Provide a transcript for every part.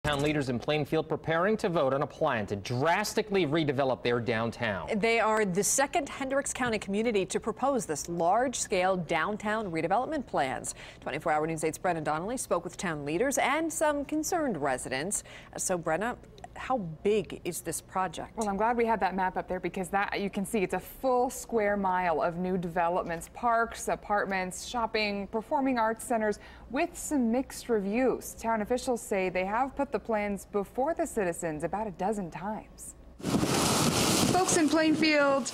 Town leaders in Plainfield preparing to vote on a plan to drastically redevelop their downtown. They are the second Hendricks County community to propose this large-scale downtown redevelopment plans. 24-hour News 8's Brenna Donnelly spoke with town leaders and some concerned residents. So, Brenna, how big is this project? Well, I'm glad we had that map up there because that you can see it's a full square mile of new developments, parks, apartments, shopping, performing arts centers with some mixed reviews. Town officials say they have put the plans before the citizens about a dozen times. Folks in Plainfield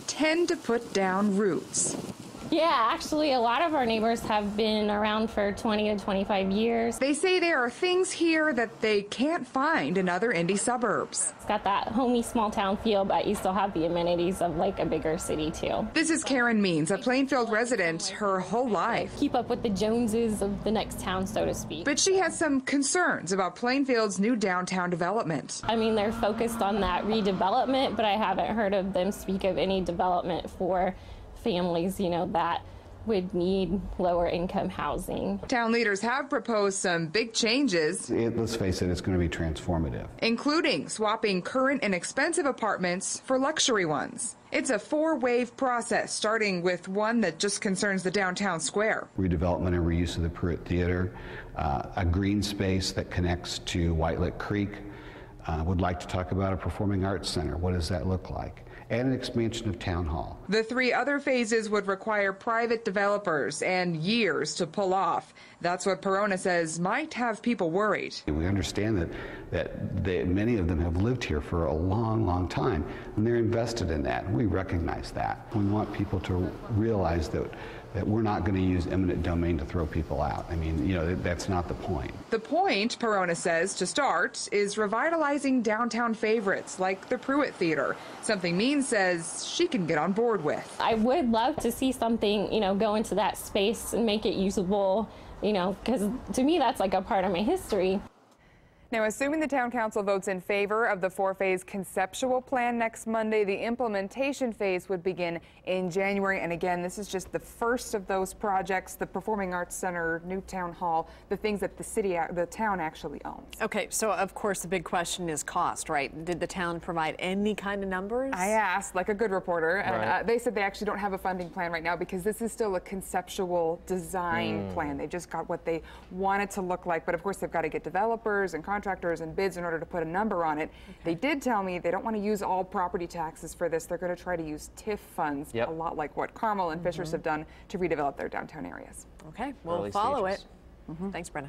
tend to put down roots. Yeah, actually, a lot of our neighbors have been around for 20 to 25 years. They say there are things here that they can't find in other Indy suburbs. It's got that homey small town feel, but you still have the amenities of like a bigger city too. This is Karen Means, a Plainfield resident her whole life. Keep up with the Joneses of the next town, so to speak. But she has some concerns about Plainfield's new downtown development. I mean, they're focused on that redevelopment, but I haven't heard of them speak of any development for families, that would need lower income housing. Town leaders have proposed some big changes. Let's face it, it's going to be transformative. Including swapping current and expensive apartments for luxury ones. It's a four-wave process, starting with one that just concerns the downtown square. Redevelopment and reuse of the Pruitt Theater, a green space that connects to Whitelet Creek. Would like to talk about a performing arts center. What does that look like? And an expansion of Town Hall. The three other phases would require private developers and years to pull off. That's what Perona says might have people worried. We understand that many of them have lived here for a long, long time, and they're invested in that. We recognize that. We want people to realize that we're not going to use eminent domain to throw people out. I mean, that's not the point. The point, Perona says, to start, is revitalizing downtown favorites like the Pruitt Theater, something Means says she can get on board with. I would love to see something, go into that space and make it usable, because to me that's like a part of my history. Now, assuming the town council votes in favor of the four-phase conceptual plan next Monday, the implementation phase would begin in January. And again, this is just the first of those projects, the Performing Arts Center, new town hall, the things that the town actually owns. Okay, so of course the big question is cost, right? Did the town provide any kind of numbers? I asked, like a good reporter, and right. They said they actually don't have a funding plan right now because this is still a conceptual design plan. They just got what they want it to look like, but of course they've got to get developers and contractors and bids in order to put a number on it. Okay. They did tell me they don't want to use all property taxes for this. They're going to try to use TIF funds, a lot like what Carmel and Fishers have done to redevelop their downtown areas. Okay, we'll follow it. Thanks, Brenna.